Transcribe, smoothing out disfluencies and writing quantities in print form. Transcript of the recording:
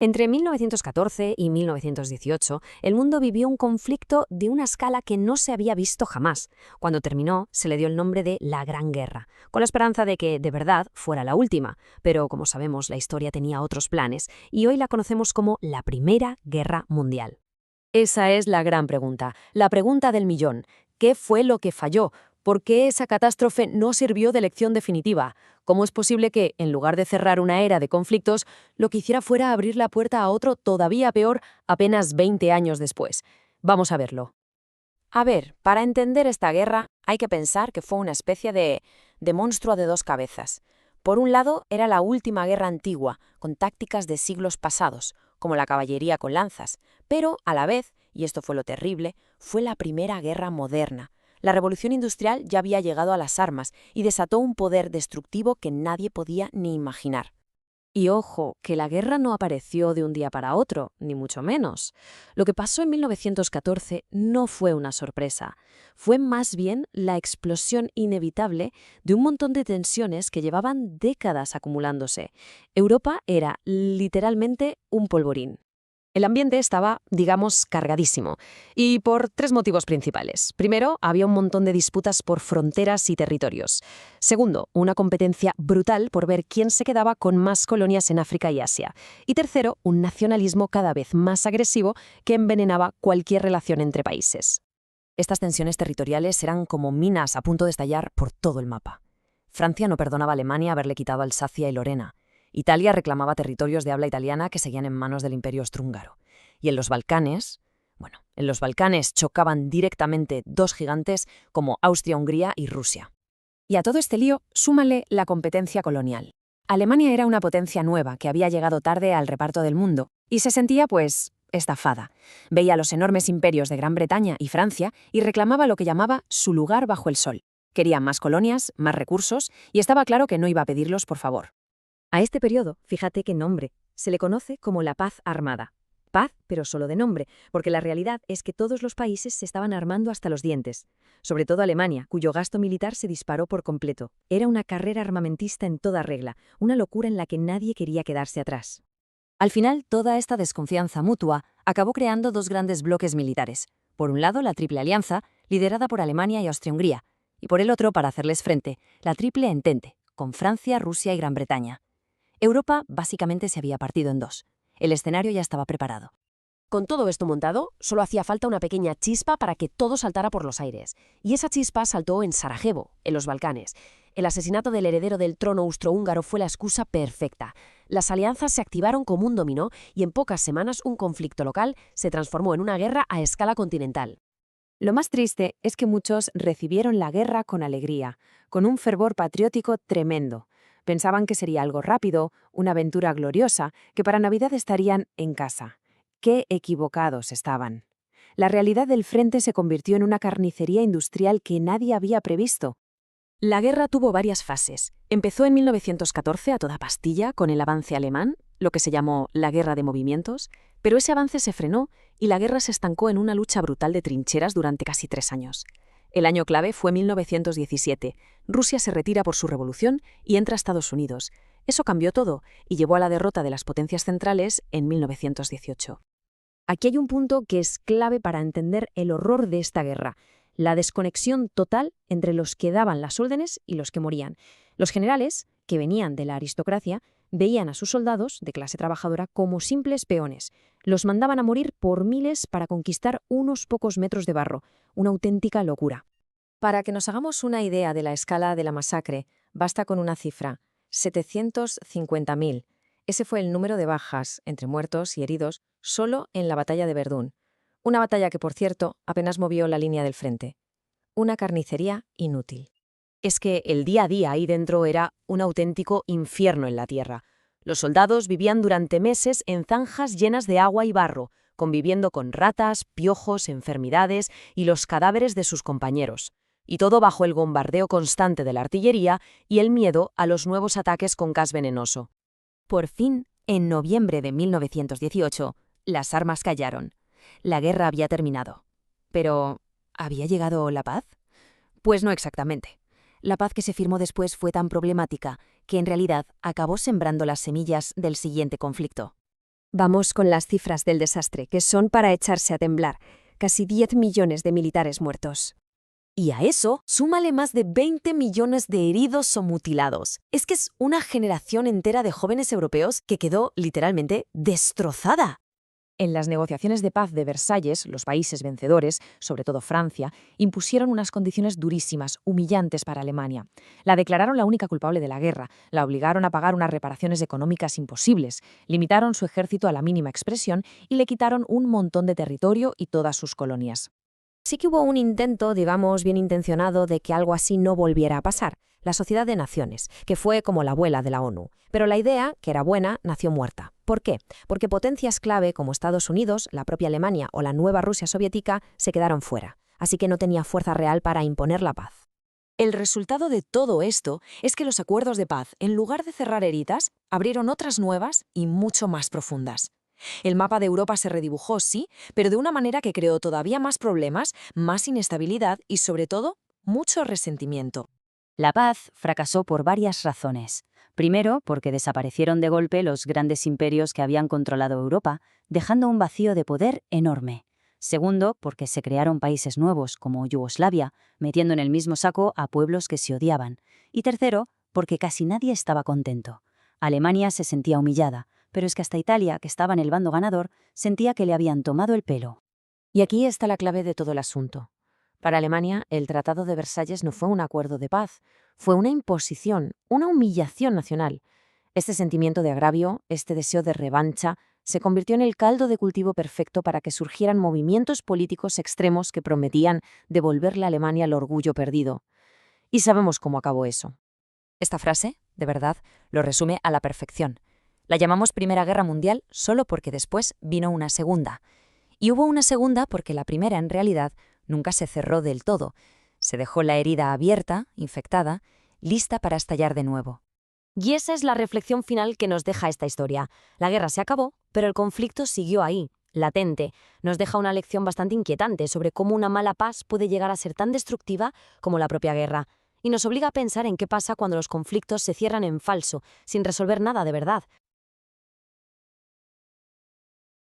Entre 1914 y 1918, el mundo vivió un conflicto de una escala que no se había visto jamás. Cuando terminó, se le dio el nombre de la Gran Guerra, con la esperanza de que, de verdad, fuera la última. Pero, como sabemos, la historia tenía otros planes, y hoy la conocemos como la Primera Guerra Mundial. Esa es la gran pregunta, la pregunta del millón. ¿Qué fue lo que falló? ¿Por qué esa catástrofe no sirvió de lección definitiva? ¿Cómo es posible que, en lugar de cerrar una era de conflictos, lo que hiciera fuera abrir la puerta a otro todavía peor apenas 20 años después? Vamos a verlo. A ver, para entender esta guerra hay que pensar que fue una especie de monstruo de dos cabezas. Por un lado, era la última guerra antigua, con tácticas de siglos pasados, como la caballería con lanzas, pero, a la vez, y esto fue lo terrible, fue la primera guerra moderna. La revolución industrial ya había llegado a las armas y desató un poder destructivo que nadie podía ni imaginar. Y ojo, que la guerra no apareció de un día para otro, ni mucho menos. Lo que pasó en 1914 no fue una sorpresa, fue más bien la explosión inevitable de un montón de tensiones que llevaban décadas acumulándose. Europa era literalmente un polvorín. El ambiente estaba, digamos, cargadísimo, y por tres motivos principales. Primero, había un montón de disputas por fronteras y territorios. Segundo, una competencia brutal por ver quién se quedaba con más colonias en África y Asia. Y tercero, un nacionalismo cada vez más agresivo que envenenaba cualquier relación entre países. Estas tensiones territoriales eran como minas a punto de estallar por todo el mapa. Francia no perdonaba a Alemania haberle quitado Alsacia y Lorena. Italia reclamaba territorios de habla italiana que seguían en manos del Imperio Austrohúngaro. Y en los Balcanes, chocaban directamente dos gigantes como Austria-Hungría y Rusia. Y a todo este lío, súmale la competencia colonial. Alemania era una potencia nueva que había llegado tarde al reparto del mundo y se sentía, pues, estafada. Veía los enormes imperios de Gran Bretaña y Francia y reclamaba lo que llamaba su lugar bajo el sol. Quería más colonias, más recursos y estaba claro que no iba a pedirlos por favor. A este periodo, fíjate qué nombre, se le conoce como la paz armada. Paz, pero solo de nombre, porque la realidad es que todos los países se estaban armando hasta los dientes. Sobre todo Alemania, cuyo gasto militar se disparó por completo. Era una carrera armamentista en toda regla, una locura en la que nadie quería quedarse atrás. Al final, toda esta desconfianza mutua acabó creando dos grandes bloques militares. Por un lado, la Triple Alianza, liderada por Alemania y Austria-Hungría, y por el otro, para hacerles frente, la Triple Entente, con Francia, Rusia y Gran Bretaña. Europa básicamente se había partido en dos. El escenario ya estaba preparado. Con todo esto montado, solo hacía falta una pequeña chispa para que todo saltara por los aires. Y esa chispa saltó en Sarajevo, en los Balcanes. El asesinato del heredero del trono austrohúngaro fue la excusa perfecta. Las alianzas se activaron como un dominó y en pocas semanas un conflicto local se transformó en una guerra a escala continental. Lo más triste es que muchos recibieron la guerra con alegría, con un fervor patriótico tremendo. Pensaban que sería algo rápido, una aventura gloriosa, que para Navidad estarían en casa. ¡Qué equivocados estaban! La realidad del frente se convirtió en una carnicería industrial que nadie había previsto. La guerra tuvo varias fases. Empezó en 1914 a toda pastilla con el avance alemán, lo que se llamó la Guerra de Movimientos, pero ese avance se frenó y la guerra se estancó en una lucha brutal de trincheras durante casi 3 años. El año clave fue 1917. Rusia se retira por su revolución y entra a Estados Unidos. Eso cambió todo y llevó a la derrota de las potencias centrales en 1918. Aquí hay un punto que es clave para entender el horror de esta guerra: la desconexión total entre los que daban las órdenes y los que morían. Los generales, que venían de la aristocracia, veían a sus soldados, de clase trabajadora, como simples peones. Los mandaban a morir por miles para conquistar unos pocos metros de barro. Una auténtica locura. Para que nos hagamos una idea de la escala de la masacre, basta con una cifra: 750.000. Ese fue el número de bajas, entre muertos y heridos, solo en la batalla de Verdún. Una batalla que, por cierto, apenas movió la línea del frente. Una carnicería inútil. Es que el día a día ahí dentro era un auténtico infierno en la tierra. Los soldados vivían durante meses en zanjas llenas de agua y barro, conviviendo con ratas, piojos, enfermedades y los cadáveres de sus compañeros. Y todo bajo el bombardeo constante de la artillería y el miedo a los nuevos ataques con gas venenoso. Por fin, en noviembre de 1918, las armas callaron. La guerra había terminado. Pero, ¿había llegado la paz? Pues no exactamente. La paz que se firmó después fue tan problemática que en realidad acabó sembrando las semillas del siguiente conflicto. Vamos con las cifras del desastre, que son para echarse a temblar. Casi 10 millones de militares muertos. Y a eso, súmale más de 20 millones de heridos o mutilados. Es que es una generación entera de jóvenes europeos que quedó literalmente destrozada. En las negociaciones de paz de Versalles, los países vencedores, sobre todo Francia, impusieron unas condiciones durísimas, humillantes para Alemania. La declararon la única culpable de la guerra, la obligaron a pagar unas reparaciones económicas imposibles, limitaron su ejército a la mínima expresión y le quitaron un montón de territorio y todas sus colonias. Sí que hubo un intento, digamos, bien intencionado de que algo así no volviera a pasar, la Sociedad de Naciones, que fue como la abuela de la ONU. Pero la idea, que era buena, nació muerta. ¿Por qué? Porque potencias clave como Estados Unidos, la propia Alemania o la nueva Rusia soviética se quedaron fuera, así que no tenía fuerza real para imponer la paz. El resultado de todo esto es que los acuerdos de paz, en lugar de cerrar heridas, abrieron otras nuevas y mucho más profundas. El mapa de Europa se redibujó, sí, pero de una manera que creó todavía más problemas, más inestabilidad y, sobre todo, mucho resentimiento. La paz fracasó por varias razones. Primero, porque desaparecieron de golpe los grandes imperios que habían controlado Europa, dejando un vacío de poder enorme. Segundo, porque se crearon países nuevos, como Yugoslavia, metiendo en el mismo saco a pueblos que se odiaban. Y tercero, porque casi nadie estaba contento. Alemania se sentía humillada, pero es que hasta Italia, que estaba en el bando ganador, sentía que le habían tomado el pelo. Y aquí está la clave de todo el asunto. Para Alemania, el Tratado de Versalles no fue un acuerdo de paz, fue una imposición, una humillación nacional. Este sentimiento de agravio, este deseo de revancha, se convirtió en el caldo de cultivo perfecto para que surgieran movimientos políticos extremos que prometían devolverle a Alemania el orgullo perdido. Y sabemos cómo acabó eso. Esta frase, de verdad, lo resume a la perfección. La llamamos Primera Guerra Mundial solo porque después vino una segunda. Y hubo una segunda porque la primera, en realidad, nunca se cerró del todo. Se dejó la herida abierta, infectada, lista para estallar de nuevo. Y esa es la reflexión final que nos deja esta historia. La guerra se acabó, pero el conflicto siguió ahí, latente. Nos deja una lección bastante inquietante sobre cómo una mala paz puede llegar a ser tan destructiva como la propia guerra. Y nos obliga a pensar en qué pasa cuando los conflictos se cierran en falso, sin resolver nada de verdad.